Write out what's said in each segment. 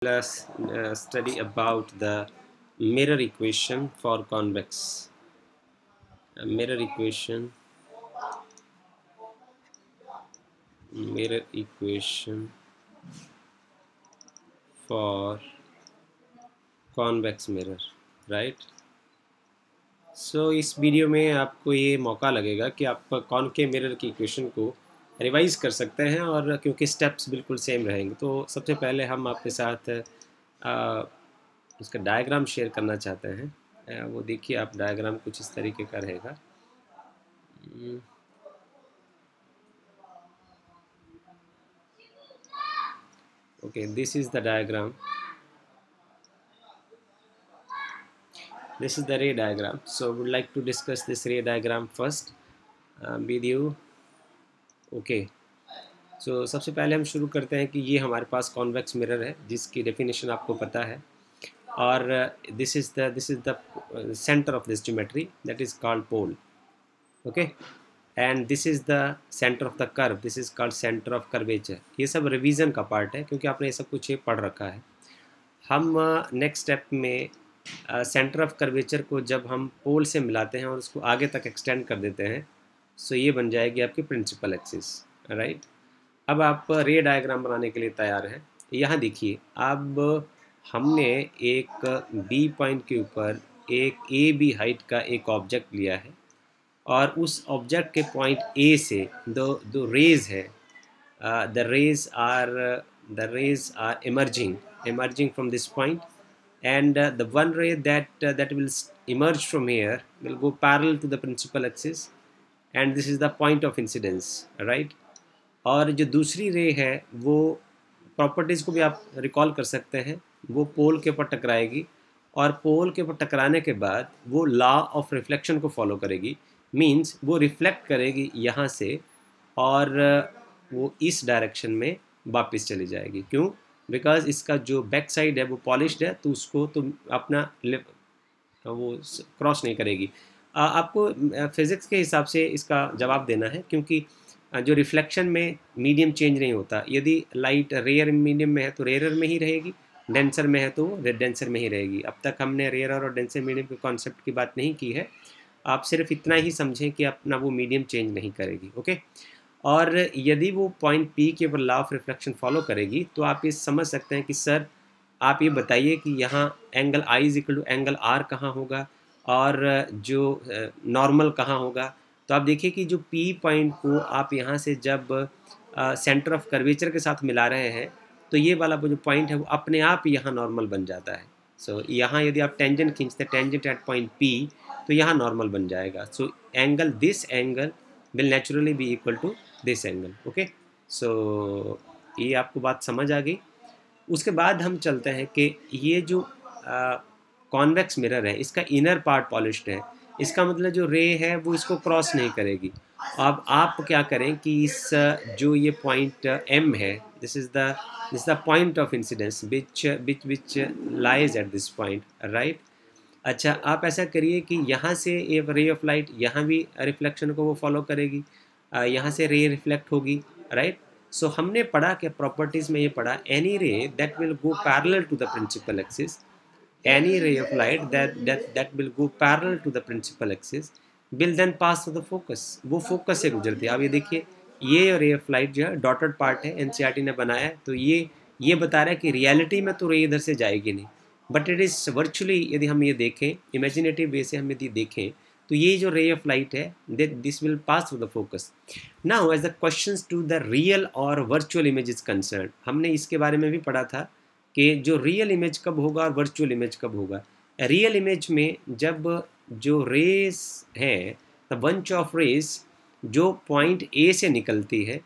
Let's study about the mirror equation for convex. Mirror equation for convex mirror, right? सो इस video में आपको ये मौका लगेगा कि आप कॉनकेव मिरर की इक्वेशन को रिवाइज कर सकते हैं, और क्योंकि स्टेप्स बिल्कुल सेम रहेंगे। तो सबसे पहले हम आपके साथ उसका डायग्राम शेयर करना चाहते हैं। वो देखिए, आप डायग्राम कुछ इस तरीके का रहेगा। Okay, this is the diagram. This is the ray diagram. So would like to discuss this ray diagram first with you. Okay. So सबसे पहले हम शुरू करते हैं कि ये हमारे पास कॉन्वेक्स मिरर है जिसकी डेफिनेशन आपको पता है, और this is the center of this geometry, that is called pole. Okay. And this is the center of the curve, this is called center of curvature. ये सब रिवीजन का पार्ट है क्योंकि आपने ये सब कुछ ये पढ़ रखा है। हम नेक्स्ट स्टेप में सेंटर ऑफ कर्वेचर को जब हम पोल से मिलाते हैं और उसको आगे तक एक्सटेंड कर देते हैं, सो ये बन जाएगी आपकी प्रिंसिपल एक्सिस, राइट। अब आप रे डायग्राम बनाने के लिए तैयार हैं। यहाँ देखिए, अब हमने एक बी पॉइंट के ऊपर एक ए बी हाइट का एक ऑब्जेक्ट लिया है, और उस ऑब्जेक्ट के पॉइंट ए से दो रेज है, the rays are emerging from this point, and the one ray that will emerge from here will go parallel to the principal axis, and this is the point of incidence, right। और जो दूसरी रे है वो properties को भी आप recall कर सकते हैं। वो पोल के ऊपर टकराएगी, और पोल के ऊपर टकराने के बाद वो लॉ ऑफ रिफ्लेक्शन को फॉलो करेगी। मीन्स वो रिफ्लेक्ट करेगी यहाँ से, और वो इस डायरेक्शन में वापस चली जाएगी। क्यों? बिकॉज इसका जो बैक साइड है वो पॉलिश्ड है, तो उसको तुम अपना वो क्रॉस नहीं करेगी। आपको फिज़िक्स के हिसाब से इसका जवाब देना है, क्योंकि जो रिफ्लेक्शन में मीडियम चेंज नहीं होता। यदि लाइट रेयर मीडियम में है तो रेयर में ही रहेगी, डेंसर में है तो डेंसर में ही रहेगी। अब तक हमने रेयर और डेंसर मीडियम के कॉन्सेप्ट की बात नहीं की है। आप सिर्फ इतना ही समझें कि अपना वो मीडियम चेंज नहीं करेगी, ओके। और यदि वो पॉइंट पी के ऊपर लॉ ऑफ रिफ्लेक्शन फॉलो करेगी, तो आप ये समझ सकते हैं कि सर आप ये बताइए कि यहाँ angle I is equal to angle R कहाँ होगा, और जो नॉर्मल कहाँ होगा। तो आप देखिए कि जो पी पॉइंट को आप यहाँ से जब सेंटर ऑफ कर्वेचर के साथ मिला रहे हैं, तो ये वाला जो पॉइंट है वो अपने आप यहाँ नॉर्मल बन जाता है। सो यहाँ यदि आप टेंजेंट खींचते हैं, टेंजेंट एट पॉइंट पी, तो यहाँ नॉर्मल बन जाएगा। So angle, this angle will naturally be equal to this angle, okay। so ये आपको बात समझ आ गई। उसके बाद हम चलते हैं कि ये जो कॉन्वेक्स मिरर है, इसका इनर पार्ट पॉलिश्ड है। इसका मतलब जो रे है वो इसको क्रॉस नहीं करेगी। अब आप क्या करें कि इस जो ये पॉइंट M है, this is the point of incidence which lies at this point, right. अच्छा, आप ऐसा करिए कि यहाँ से एक रे ऑफ लाइट यहाँ भी रिफ्लेक्शन को वो फॉलो करेगी, यहाँ से रे रिफ्लेक्ट होगी, राइट। सो हमने पढ़ा कि प्रॉपर्टीज़ में ये पढ़ा, any ray that will go parallel to the principal axis, any ray of light that will go parallel to the principal axis will then pass to the focus. वो focus से गुजरती है। अब ये देखिए, ये रे ऑफ लाइट जो है डॉटेड पार्ट है, एनसीईआरटी ने बनाया है, तो ये बता रहा है कि रियलिटी में तो रे इधर से जाएगी नहीं, बट इट इज़ वर्चुअली। यदि हम ये देखें इमेजिनेटिव वे से, हम यदि देखें तो ये जो रे ऑफ लाइट है, this will pass through the focus. Now as the questions to the real और वर्चुअल इमेज इज कंसर्न, हमने इसके बारे में भी पढ़ा था कि जो रियल इमेज कब होगा और वर्चुअल इमेज कब होगा। रियल इमेज में जब जो रेस है, द बंच ऑफ रेस जो पॉइंट ए से निकलती है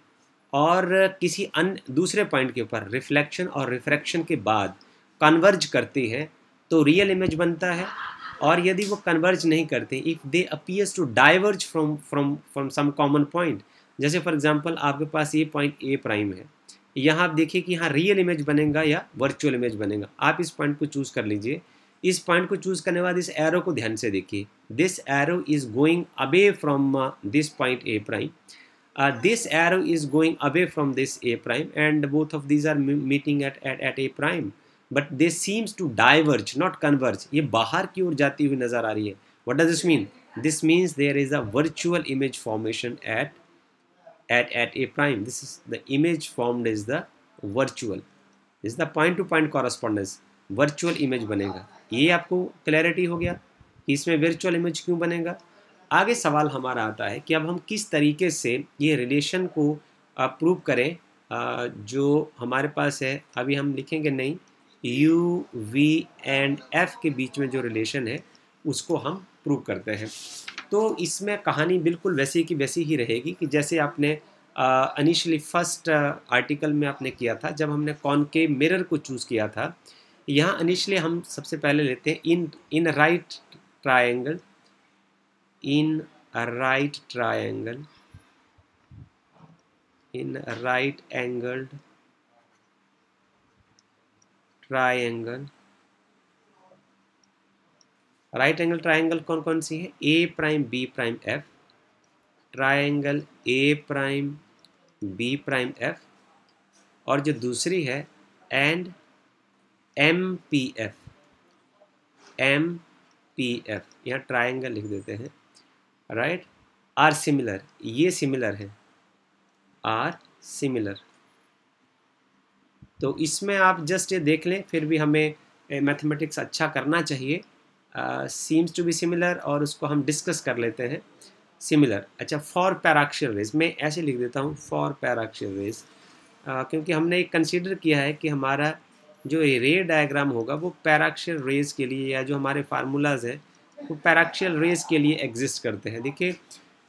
और किसी अन्य दूसरे पॉइंट के ऊपर रिफ्लेक्शन और रिफ्रैक्शन के बाद कन्वर्ज करती है, तो रियल इमेज बनता है। और यदि वो कन्वर्ज नहीं करते, if they appears to diverge from some common point, जैसे फॉर एग्जांपल आपके पास ये पॉइंट ए प्राइम है, यहाँ आप देखिए कि यहाँ रियल इमेज बनेगा या वर्चुअल इमेज बनेगा। आप इस पॉइंट को चूज़ कर लीजिए। इस पॉइंट को चूज़ करने के बाद इस एरो को ध्यान से देखिए, this arrow is going away from this point A prime, this arrow is going away from this a prime, and both of these are meeting at a prime. But they seems to diverge not converge, ये बाहर की ओर जाती हुई नजर आ रही है। What does this mean? This means there is a virtual image formation at a prime. This is the image formed is the virtual. This is the point to point correspondence. Virtual image बनेगा। ये आपको clarity हो गया कि इसमें virtual image क्यों बनेगा। आगे सवाल हमारा आता है कि अब हम किस तरीके से ये रिलेशन को प्रूव करें। जो हमारे पास है अभी हम लिखेंगे नहीं, यू वी एंड एफ के बीच में जो रिलेशन है उसको हम प्रूव करते हैं। तो इसमें कहानी बिल्कुल वैसी की वैसी ही रहेगी कि जैसे आपने इनिशियली फर्स्ट आर्टिकल में आपने किया था जब हमने कॉनकेव मिरर को चूज़ किया था। यहाँ इनिशियली हम सबसे पहले लेते हैं in right triangle, in right triangle, in right angled triangle. Right angle triangle कौन कौन सी है? A prime B prime F, triangle A prime B prime F, और जो दूसरी है and M P F, M P F, यहाँ triangle लिख देते हैं, राइट। आर सिमिलर, ये सिमिलर है, आर सिमिलर। तो इसमें आप जस्ट ये देख लें, फिर भी हमें मैथमेटिक्स अच्छा करना चाहिए। सीम्स टू बी सिमिलर, और उसको हम डिस्कस कर लेते हैं। सिमिलर, अच्छा, फॉर पैराक्सियल रेज मैं ऐसे लिख देता हूँ, फॉर पैराक्सियल रेज, क्योंकि हमने एक कंसीडर किया है कि हमारा जो रे डायग्राम होगा वो पैराक्सियल रेज के लिए, या जो हमारे फार्मूलाज हैं वो पैराक्सियल रेज के लिए एग्जिस्ट करते हैं। देखिए,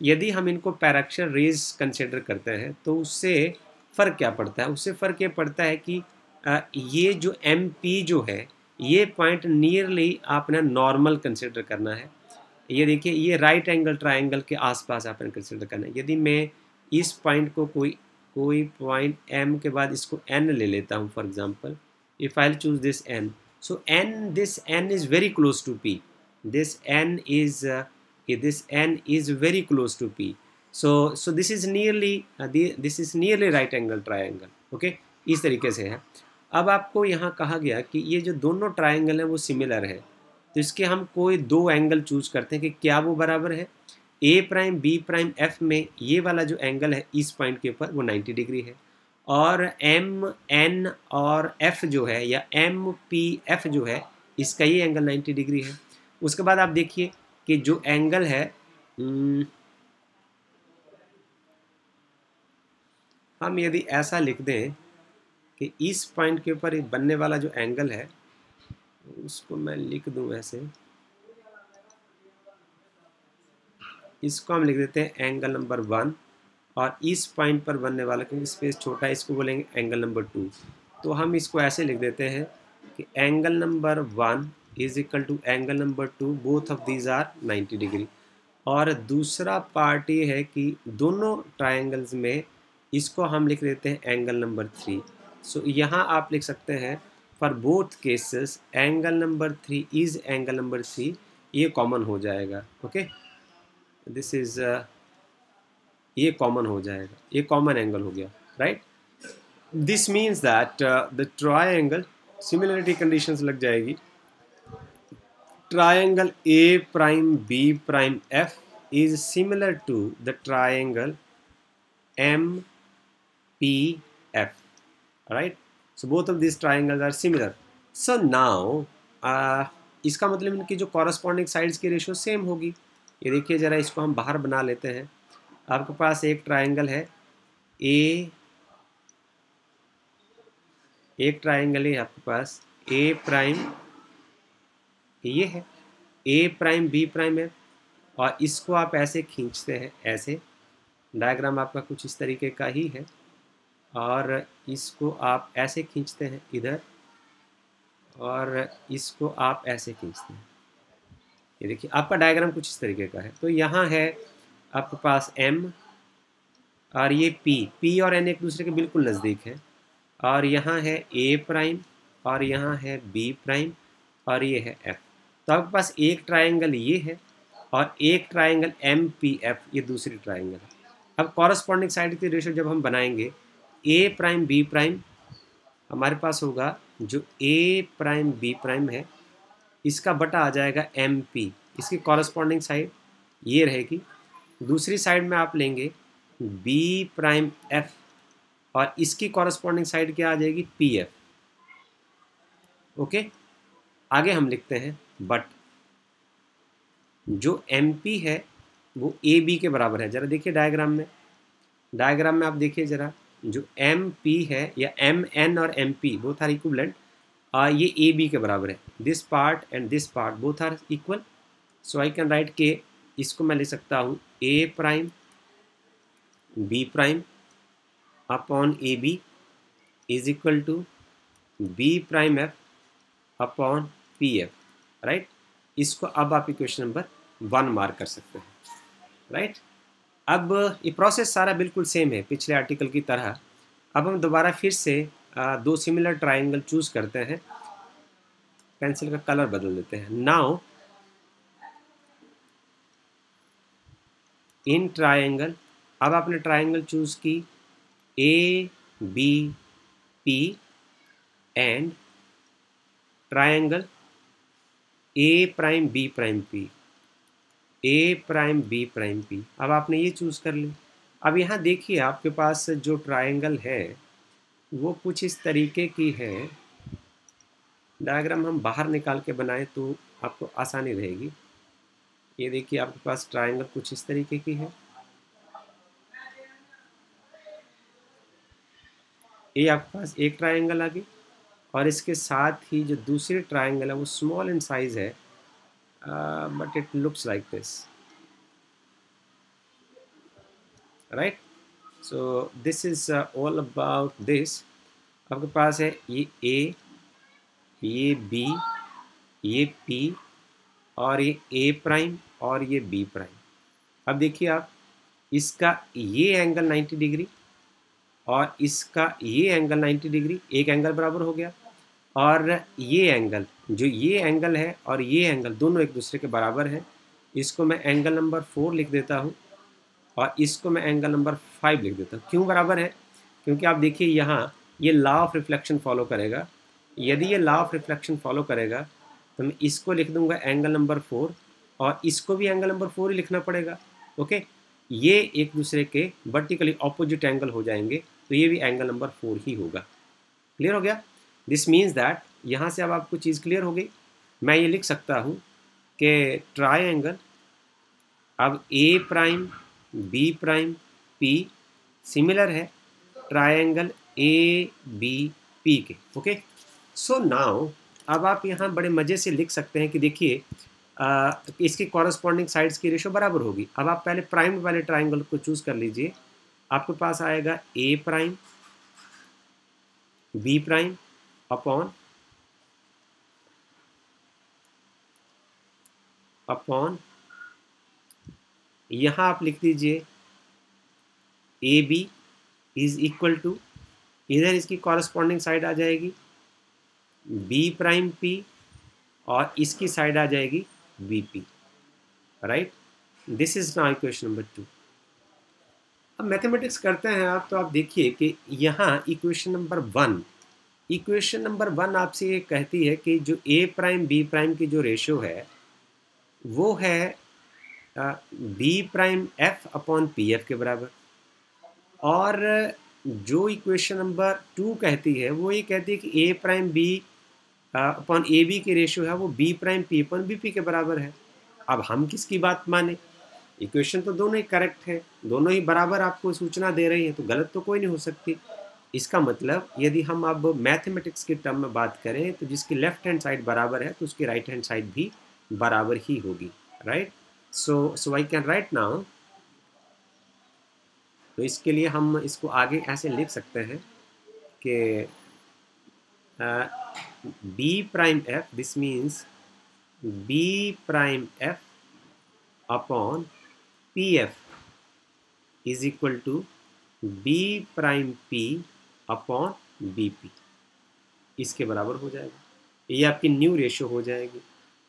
यदि हम इनको पैराक्सियल रेज कंसीडर करते हैं तो उससे फ़र्क क्या पड़ता है? उससे फ़र्क ये पड़ता है कि ये जो एम पी जो है ये पॉइंट नियरली आपने नॉर्मल कंसिडर करना है। ये देखिए, ये राइट एंगल ट्रायंगल के आसपास आपने कंसिडर करना है। यदि मैं इस पॉइंट को कोई पॉइंट m के बाद इसको n ले लेता हूँ, for example if I choose this n, so this n is very close to p, this n is very close to p, so this is nearly right angle triangle, ओके, इस तरीके से है। अब आपको यहाँ कहा गया कि ये जो दोनों ट्रायंगल हैं वो सिमिलर है, तो इसके हम कोई दो एंगल चूज करते हैं कि क्या वो बराबर है। A prime B prime F में ये वाला जो एंगल है इस पॉइंट के ऊपर वो 90 डिग्री है, और एम एन और एफ जो है, या एम पी एफ जो है, इसका ये एंगल 90 डिग्री है। उसके बाद आप देखिए कि जो एंगल है, हम यदि ऐसा लिख दें कि इस पॉइंट के ऊपर बनने वाला जो एंगल है उसको मैं लिख दूं ऐसे, इसको हम लिख देते हैं एंगल नंबर 1, और इस पॉइंट पर बनने वाला, क्योंकि स्पेस छोटा है, इसको बोलेंगे एंगल नंबर 2। तो हम इसको ऐसे लिख देते हैं कि angle number 1 is equal to angle number 2, both of these are 90 degree. और दूसरा पार्ट ये है कि दोनों ट्रायंगल्स में इसको हम लिख देते हैं एंगल नंबर 3। सो यहाँ आप लिख सकते हैं for both cases angle number 3 is angle number 3, ये कॉमन हो जाएगा, ओके, दिस इज ये कॉमन हो जाएगा, ये कॉमन एंगल हो गया, right. This means that the triangle, similarity conditions लग जाएगी, triangle A prime B prime F is similar to the triangle M P F, right. So both of these triangles are similar. So now इसका मतलब इनकी जो corresponding sides की ratio same होगी। ये देखिए ज़रा, इसको हम बाहर बना लेते हैं। आपके पास एक ट्रायंगल है एक ट्रायंगल है आपके पास ए प्राइम, ये है ए प्राइम बी प्राइम है, और इसको आप ऐसे खींचते हैं, ऐसे डायग्राम आपका कुछ इस तरीके का ही है, और इसको आप ऐसे खींचते हैं इधर, और इसको आप ऐसे खींचते हैं। ये देखिए आपका डायग्राम कुछ इस तरीके का है। तो यहाँ है आपके पास M, और ये P और N एक दूसरे के बिल्कुल नज़दीक है, और यहाँ है A प्राइम, और यहाँ है B प्राइम, और ये है F। तो आपके पास एक ट्रायंगल ये है, और एक ट्रायंगल MPF, ये दूसरी ट्रायंगल है। अब कॉरस्पॉन्डिंग साइड की रेशियो जब हम बनाएंगे, ए प्राइम बी प्राइम हमारे पास होगा जो ए प्राइम बी प्राइम है इसका बटा आ जाएगा एम पी, इसकी कॉरस्पॉन्डिंग साइड ये रहेगी। दूसरी साइड में आप लेंगे बी प्राइम एफ और इसकी कॉरस्पॉन्डिंग साइड क्या आ जाएगी, पी एफ। ओके, आगे हम लिखते हैं बट जो एम पी है वो ए बी के बराबर है। ज़रा देखिए डायग्राम में आप देखिए ज़रा, जो एम पी है या एम एन और M P both are equivalent, ये ए बी के बराबर है। This part and this part both are equal, so I can write के इसको मैं ले सकता हूँ A prime B prime upon A B is equal to B prime F upon P F, right. इसको अब आप इक्वेशन नंबर 1 मार्क कर सकते हैं, राइट। अब ये प्रोसेस सारा बिल्कुल सेम है पिछले आर्टिकल की तरह। अब हम दोबारा फिर से दो सिमिलर ट्राइंगल चूज करते हैं, पेंसिल का कलर बदल देते हैं। नाउ इन ट्राइंगल, अब आपने ट्राइंगल चूज की A B P and triangle A prime B prime P, A prime B prime P. अब आपने ये चूज कर लिया। अब यहाँ देखिए आपके पास जो ट्राइंगल है वो कुछ इस तरीके की है। डायग्राम हम बाहर निकाल के बनाएं तो आपको आसानी रहेगी। ये देखिए आपके पास ट्राइंगल कुछ इस तरीके की है। ये आपके पास एक ट्राइंगल आ गई और इसके साथ ही जो दूसरी ट्राइंगल है वो स्मॉल इन साइज है, but it looks like this, right. So this is all about this. आपके पास है ये ए, ये बी, ये पी और ये ए प्राइम और ये बी प्राइम। अब देखिए आप, इसका ये एंगल 90 डिग्री और इसका ये एंगल 90 डिग्री, एक एंगल बराबर हो गया। और ये एंगल, जो ये एंगल है और ये एंगल दोनों एक दूसरे के बराबर हैं। इसको मैं एंगल नंबर 4 लिख देता हूँ और इसको मैं एंगल नंबर 5 लिख देता हूँ। क्यों बराबर है? क्योंकि आप देखिए यहाँ ये लॉ ऑफ रिफ्लेक्शन फॉलो करेगा। यदि ये लॉ ऑफ रिफ्लेक्शन फॉलो करेगा तो मैं इसको लिख दूंगा एंगल नंबर 4 और इसको भी एंगल नंबर 4 ही लिखना पड़ेगा। ओके, ये एक दूसरे के वर्टिकली ऑपोजिट एंगल हो जाएंगे, तो ये भी एंगल नंबर 4 ही होगा। क्लियर हो गया? दिस मीन्स दैट यहाँ से अब आपको चीज़ क्लियर हो गई। मैं ये लिख सकता हूँ कि ट्राइंगल अब A prime B prime P similar है ट्राइंगल ए बी पी के। ओके, सो नाउ अब आप यहाँ बड़े मज़े से लिख सकते हैं कि देखिए इसकी कॉरस्पॉन्डिंग साइड्स की रेशो बराबर होगी। अब आप पहले प्राइम वाले ट्राइंगल को चूज़ कर लीजिए। आपके पास आएगा A prime B prime upon यहाँ आप लिख दीजिए A B is equal to, इधर इसकी कॉरस्पॉन्डिंग साइड आ जाएगी बी प्राइम पी और इसकी साइड आ जाएगी B P, right. This is now equation number 2। अब मैथमेटिक्स करते हैं आप, तो आप देखिए कि यहाँ इक्वेशन नंबर 1 आपसे ये कहती है कि जो ए प्राइम बी प्राइम की जो रेशो है वो है B prime F upon P F के बराबर। और जो इक्वेशन नंबर 2 कहती है वो ये कहती है कि A prime B upon A B की रेशो है वो B prime P upon B P के बराबर है। अब हम किसकी बात माने? इक्वेशन तो दोनों ही करेक्ट है, दोनों ही बराबर आपको सूचना दे रही है, तो गलत तो कोई नहीं हो सकती। इसका मतलब यदि हम अब मैथमेटिक्स के टर्म में बात करें तो जिसकी लेफ्ट हैंड साइड बराबर है तो उसकी राइट हैंड साइड भी बराबर ही होगी, right. So I can right now, तो इसके लिए हम इसको आगे ऐसे लिख सकते हैं कि B prime F, this means B prime F upon P F is equal to B prime P upon B P, इसके बराबर हो जाएगा। ये आपकी न्यू रेशो हो जाएगी।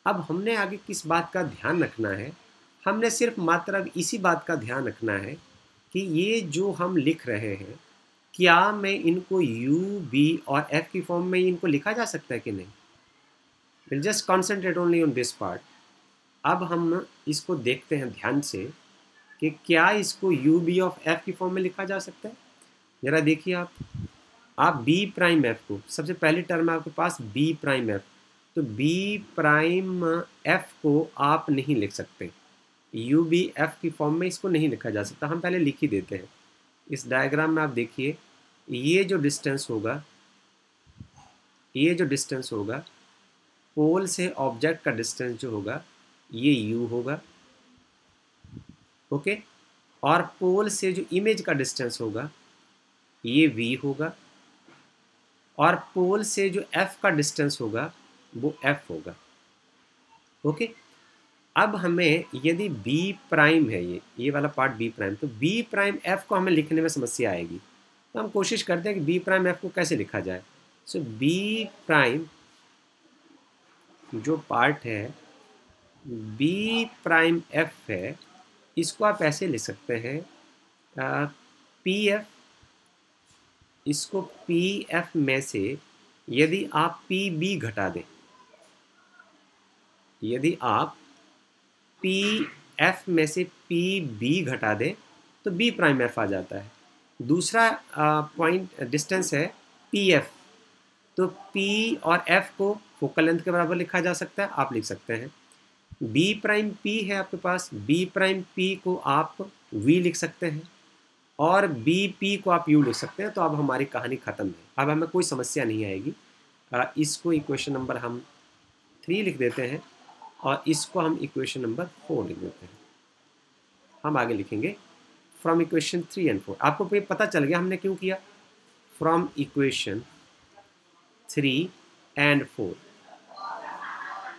अब हमने आगे किस बात का ध्यान रखना है? हमने सिर्फ मात्र अब इसी बात का ध्यान रखना है कि ये जो हम लिख रहे हैं क्या मैं इनको u, b और f की फॉर्म में इनको लिखा जा सकता है कि नहीं? Will just concentrate only on this part. अब हम इसको देखते हैं ध्यान से कि क्या इसको u, b ऑफ f की फॉर्म में लिखा जा सकता है। ज़रा देखिए आप b प्राइम f को, सबसे पहली टर्म है आपके पास b प्राइम f, तो b प्राइम f को आप नहीं लिख सकते, u, b, f की फॉर्म में इसको नहीं लिखा जा सकता। हम पहले लिख ही देते हैं। इस डायग्राम में आप देखिए, ये जो डिस्टेंस होगा, ये जो डिस्टेंस होगा, पोल से ऑब्जेक्ट का डिस्टेंस जो होगा ये u होगा, ओके। और पोल से जो इमेज का डिस्टेंस होगा ये v होगा, और पोल से जो f का डिस्टेंस होगा वो f होगा, ओके। अब हमें यदि b प्राइम है, ये वाला पार्ट b प्राइम, तो b प्राइम f को हमें लिखने में समस्या आएगी। तो हम कोशिश करते हैं कि b प्राइम f को कैसे लिखा जाए। सो b प्राइम जो पार्ट है, b प्राइम f है, इसको आप ऐसे लिख सकते हैं pf, इसको pf में से यदि आप pb घटा दें, यदि आप pf में से pb घटा दें तो b प्राइम f आ जाता है। दूसरा पॉइंट डिस्टेंस है pf, तो p और f को फोकल लेंथ के बराबर लिखा जा सकता है, आप लिख सकते हैं। b प्राइम p है आपके पास, b प्राइम p को आप v लिख सकते हैं, और bp को आप u लिख सकते हैं। तो अब हमारी कहानी ख़त्म है, अब हमें कोई समस्या नहीं आएगी। इसको इक्वेशन नंबर हम 3 लिख देते हैं, और इसको हम इक्वेशन नंबर 4 लिख देते हैं। हम आगे लिखेंगे फ्रॉम इक्वेशन 3 एंड 4। आपको पता चल गया हमने क्यों किया, फ्रॉम इक्वेशन 3 एंड 4।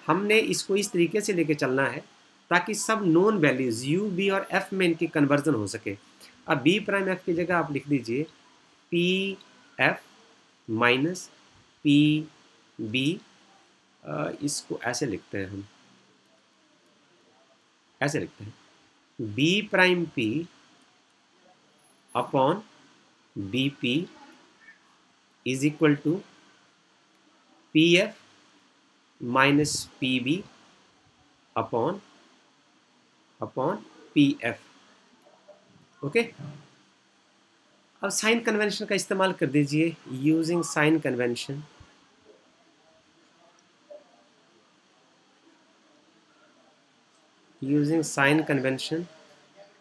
हमने इसको इस तरीके से लेके चलना है ताकि सब नॉन वैल्यूज़ u, b और f में इनकी कन्वर्जन हो सके। अब b प्राइम f की जगह आप लिख दीजिए P F minus P B. इसको ऐसे लिखते हैं, हम ऐसे लिखते हैं b prime p upon B P is equal to P F minus P B upon P F, okay. अब साइन कन्वेंशन का इस्तेमाल कर दीजिए, using sign convention. Using sign convention,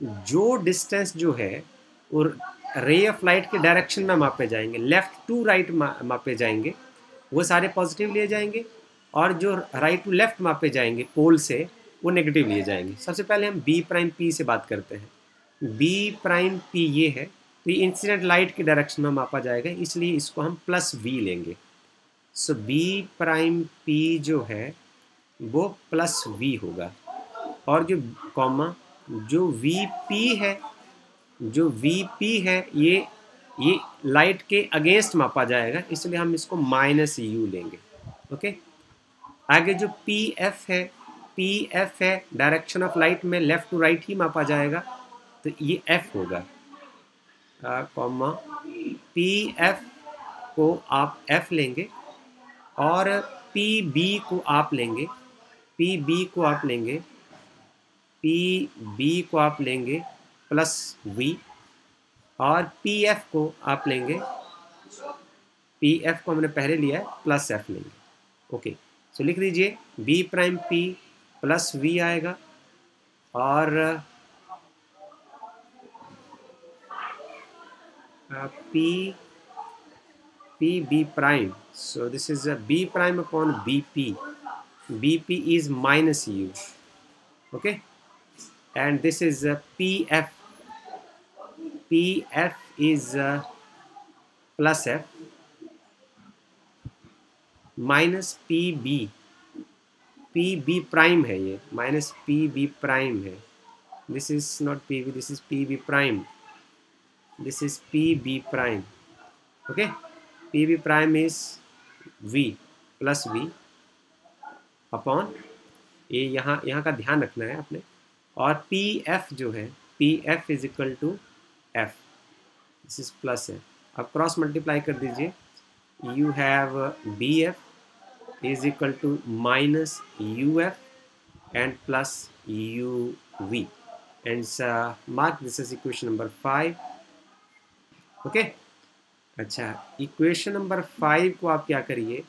जो डिस्टेंस जो है और रे ऑफ लाइट के डायरेक्शन में मापे जाएंगे, लेफ्ट टू राइट मापे जाएंगे, वो सारे पॉजिटिव लिए जाएंगे, और जो राइट टू लेफ्ट मापे जाएंगे पोल से, वो नेगेटिव लिए जाएंगे। सबसे पहले हम b प्राइम p से बात करते हैं। b प्राइम p ये है, तो ये इंसिडेंट लाइट के डायरेक्शन में मापा जाएगा, इसलिए इसको हम प्लस v लेंगे। सो b प्राइम p जो है वो प्लस v होगा, और जो कॉमा जो vp है, जो vp है ये लाइट के अगेंस्ट मापा जाएगा, इसलिए हम इसको माइनस u लेंगे, ओके। आगे जो pf है डायरेक्शन ऑफ लाइट में लेफ्ट टू राइट ही मापा जाएगा, तो ये f होगा, कॉमा pf को आप f लेंगे, और pb को आप लेंगे, pb को आप लेंगे, pb को आप लेंगे प्लस v, और pf को आप लेंगे, pf को हमने पहले लिया है, प्लस f लेंगे, ओके। सो लिख दीजिए b prime p plus v आएगा, और b prime, so this is a b prime upon bp is minus u, okay, and this is a pf is plus f minus pb prime है, ये minus pb prime है, this is not pb, this is pb prime, this is pb prime, okay. pb prime is v plus v upon, ये यहाँ का ध्यान रखना है आपने, और pf जो है pf is equal to f, this is plus है, अब क्रॉस मल्टीप्लाई कर दीजिए, you have B F is equal to minus U F and plus U V and mark this is equation number 5। Okay, अच्छा, equation number 5 को आप क्या करिए,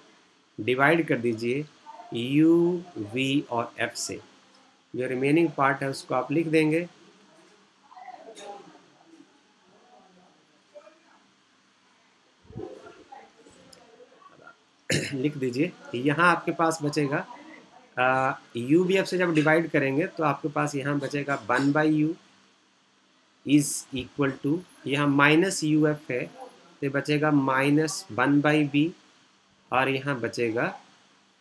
divide कर दीजिए यू वी और एफ से, जो रिमेनिंग पार्ट है उसको आप लिख देंगे। लिख दीजिए, यहाँ आपके पास बचेगा यू बी एफ से जब डिवाइड करेंगे तो आपके पास यहाँ बचेगा 1/u इज इक्वल टू, यहाँ माइनस यू एफ है तो बचेगा -1/b, और यहाँ बचेगा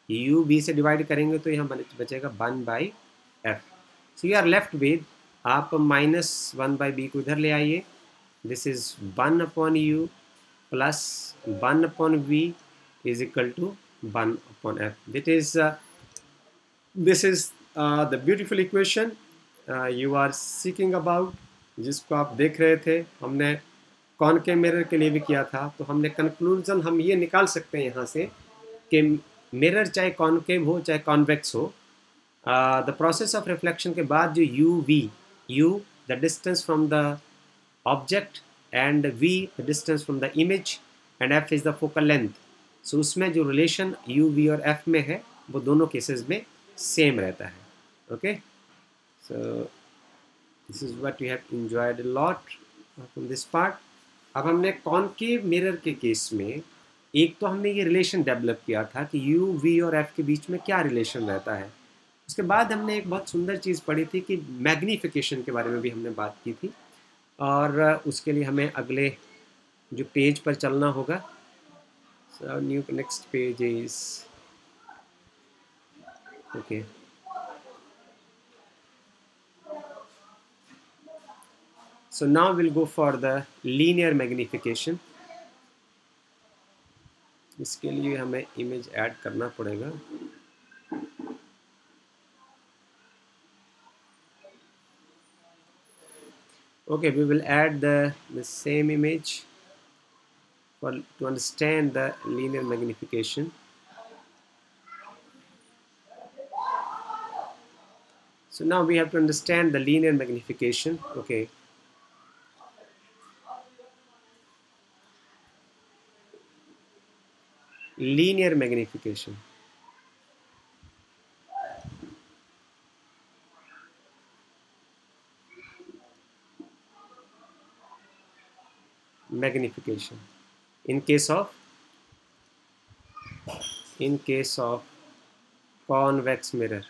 यू बी से डिवाइड करेंगे तो यहाँ बचेगा 1/f। So you are left with, आप -1/b को इधर ले आइए, this is 1/u plus 1/v is equal to 1/f. This is the beautiful equation you are seeking about, जिसको आप देख रहे थे। हमने कॉनकेव मिरर के लिए भी किया था, तो हमने कंक्लूजन हम ये निकाल सकते हैं यहाँ से कि मिरर चाहे कॉनकेव हो चाहे कॉन्वेक्स हो, द प्रोसेस ऑफ रिफ्लेक्शन के बाद जो u the distance from the object and v the distance from the image and f is the focal length. So उसमें जो रिलेशन u v और f में है वो दोनों केसेस में सेम रहता है। Okay, so this is what we have enjoyed a lot from this part. अब हमने कॉनकेव मिरर के केस में एक तो हमने ये रिलेशन डेवलप किया था कि u v और f के बीच में क्या रिलेशन रहता है। उसके बाद हमने एक बहुत सुंदर चीज़ पढ़ी थी कि मैग्नीफिकेशन के बारे में भी हमने बात की थी, और उसके लिए हमें अगले जो पेज पर चलना होगा। So next page is okay. So now we'll go for the linear magnification. इसके लिए हमें इमेज ऐड करना पड़ेगा। Okay, we will add the same image to understand the linear magnification. So now we have to understand the linear magnification. Okay, linear magnification. Magnification in case of convex mirror.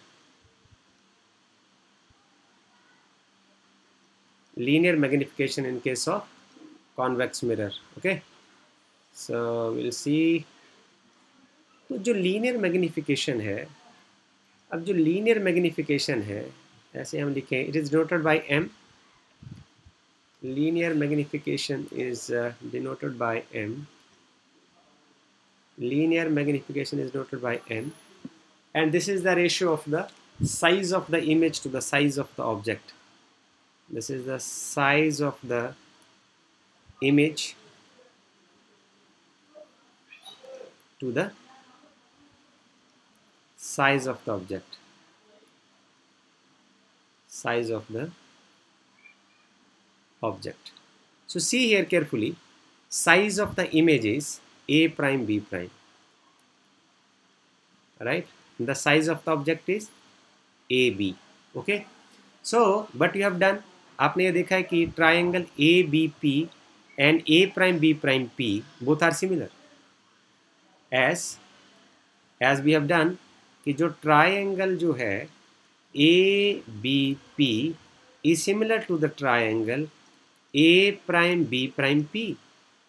Linear magnification in case of convex mirror. Okay, so we'll see. तो जो linear magnification है, अब जो linear magnification है ऐसे हम लिखें, it is denoted by m. Linear magnification is denoted by m. Linear magnification is denoted by m, and this is the ratio of the size of the image to the size of the object. This is the size of the image to the size of the object. Size of the object. So see here carefully, size of the image is a prime b prime, right? The size of the object is ab. Okay, so what you have done, आपने ये देखा है कि triangle abp and a prime b prime p both are similar, as we have done कि जो triangle जो है abp is similar to the triangle a prime b prime p.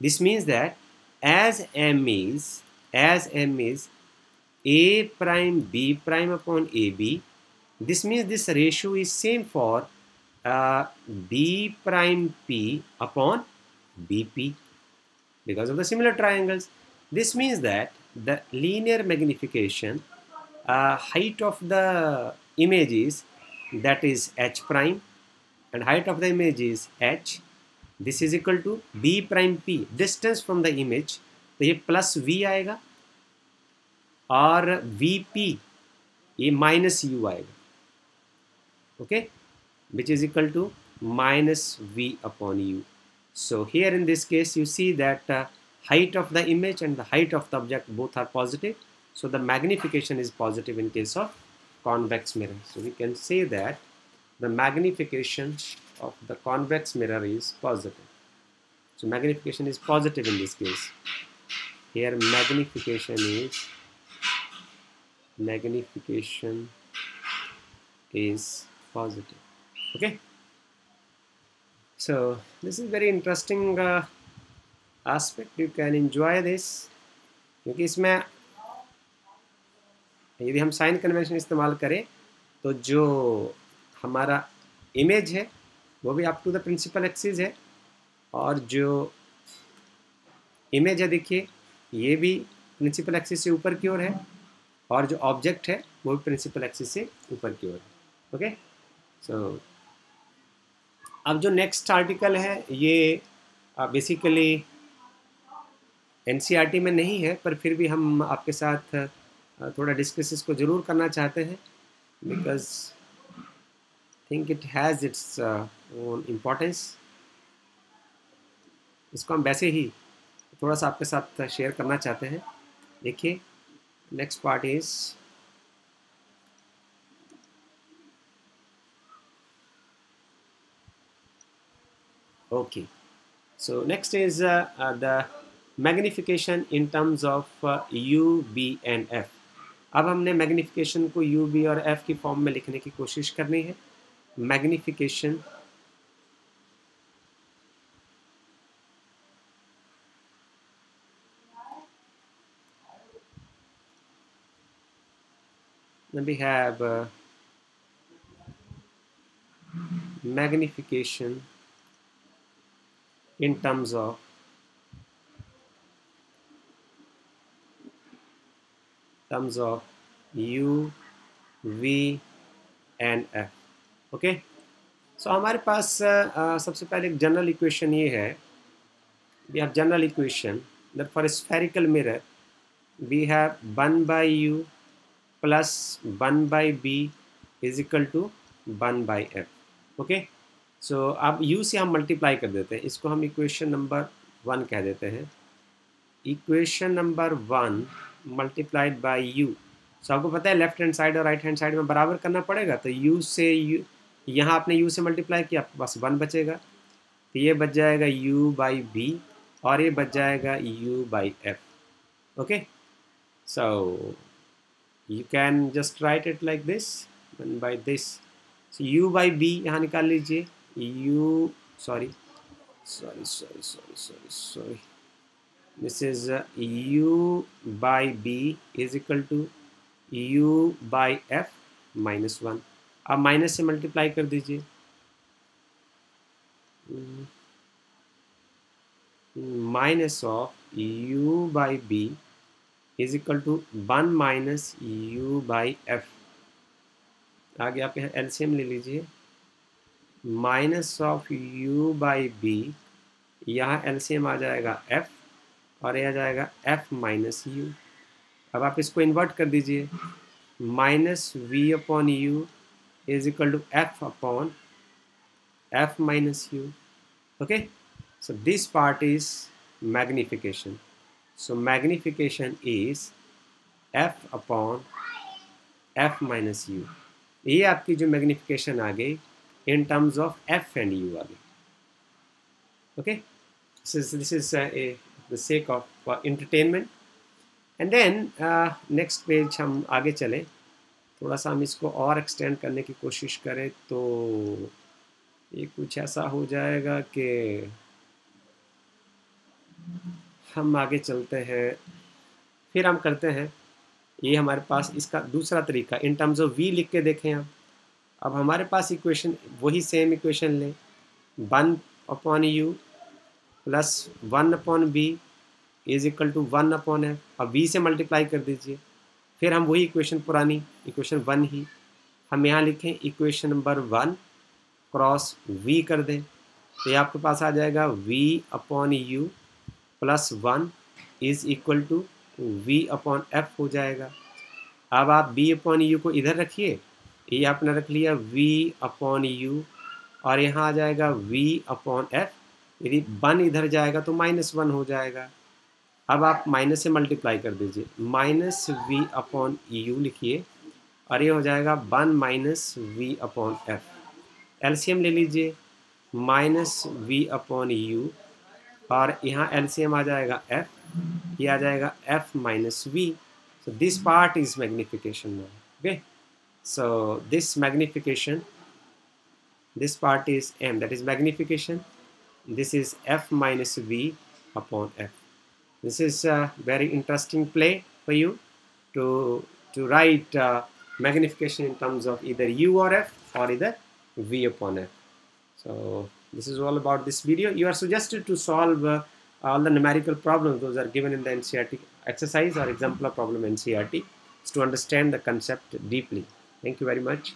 This means that as m is a prime b prime upon ab, this means this ratio is same for b prime p upon bp because of the similar triangles. This means that the linear magnification height of the image is, that is h prime, and height of the image is h, this is equal to B prime P distance from the image, तो ये plus V आएगा और V P ये minus U आएगा, okay, which is equal to minus v upon u. So here in this case you see that height of the image and the height of the object both are positive, so the magnification is positive in case of convex mirror. So we can say that the magnification of the convex mirror is positive. So magnification is positive in this case. Here magnification is positive. Okay, so this is very interesting aspect. You can enjoy this, क्योंकि इसमें यदि हम sign convention इस्तेमाल करें तो जो हमारा image है वो भी up to the principal axis है, और जो इमेज है देखिए ये भी प्रिंसिपल एक्सिस से ऊपर की ओर है, और जो ऑब्जेक्ट है वो भी प्रिंसिपल एक्सिस से ऊपर की ओर है। ओके, सो अब जो नेक्स्ट आर्टिकल है ये बेसिकली एनसीईआरटी में नहीं है, पर फिर भी हम आपके साथ थोड़ा डिस्कस इसको ज़रूर करना चाहते हैं, because think it has its own importance. इसको हम वैसे ही थोड़ा सा आपके साथ शेयर करना चाहते हैं। देखिए next part is okay, so next is the magnification in terms of u, b and f. अब हमने मैग्निफिकेशन को u, b और f की फॉर्म में लिखने की कोशिश करनी है। Magnification we have magnification in terms of u, v and f. Okay, so हमारे पास सबसे पहले एक जनरल इक्वेशन ये है, we have general equation that for a spherical mirror we have 1 by u plus 1 by b is equal to 1 by f. Okay, सो अब u से हम मल्टीप्लाई कर देते हैं, इसको हम इक्वेशन नंबर 1 कह देते हैं। Equation number 1 multiplied by u, सो आपको पता है लेफ्ट हैंड साइड और राइट हैंड साइड में बराबर करना पड़ेगा, तो u से यहाँ आपने u से मल्टीप्लाई किया, आपके पास 1 बचेगा, तो ये बच जाएगा u बाई b और ये बच जाएगा u by f. Okay, so you can just write it like this 1 by this. So u by b यहाँ निकाल लीजिए, u sorry this is u by b is equal to u by f minus 1. अब minus से multiply कर दीजिए, minus of u by b is equal to 1 minus u by f. आगे आप यहाँ एलसीएम ले लीजिए, minus of u by b, यहाँ एलसीएम आ जाएगा f और यह आ जाएगा f माइनस u. अब आप इसको इन्वर्ट कर दीजिए, minus v upon u is equal to f upon f minus u. Okay, so this part is magnification. So magnification is f upon f minus u. ये आपकी जो मैग्निफिकेशन आ गई in terms of f and u आ गई. Okay, this is the sake of entertainment. And then next page हम आगे चलें, थोड़ा सा हम इसको और एक्सटेंड करने की कोशिश करें तो ये कुछ ऐसा हो जाएगा कि हम आगे चलते हैं, फिर हम करते हैं ये हमारे पास इसका दूसरा तरीका इन टर्म्स ऑफ v लिख के देखें। अब हमारे पास इक्वेशन वही सेम इक्वेशन लें, 1 upon u plus 1 upon b is equal to 1 upon f. अब v से मल्टीप्लाई कर दीजिए, फिर हम वही इक्वेशन पुरानी इक्वेशन 1 ही हम यहाँ लिखें, इक्वेशन नंबर 1 क्रॉस v कर दें, तो ये आपके पास आ जाएगा v upon u plus 1 is equal to v upon f हो जाएगा। अब आप v अपॉन u को इधर रखिए, ये आपने रख लिया v अपॉन u और यहाँ आ जाएगा v अपॉन f। यदि 1 इधर जाएगा तो -1 हो जाएगा। अब आप माइनस से मल्टीप्लाई कर दीजिए, माइनस v अपॉन यू लिखिए और ये हो जाएगा 1 minus V upon F. LCM ले लीजिए, माइनस वी अपॉन यू और यहाँ एलसीएम आ जाएगा f, ये आ जाएगा f minus v। So this part is magnification now. Okay, so this magnification, this part is m, that is magnification. This is f minus v upon f. This is a very interesting play for you to write magnification in terms of either u or f or either v upon f. So this is all about this video. You are suggested to solve all the numerical problems. Those are given in the NCERT exercise or exemplar problem NCERT, to understand the concept deeply. Thank you very much.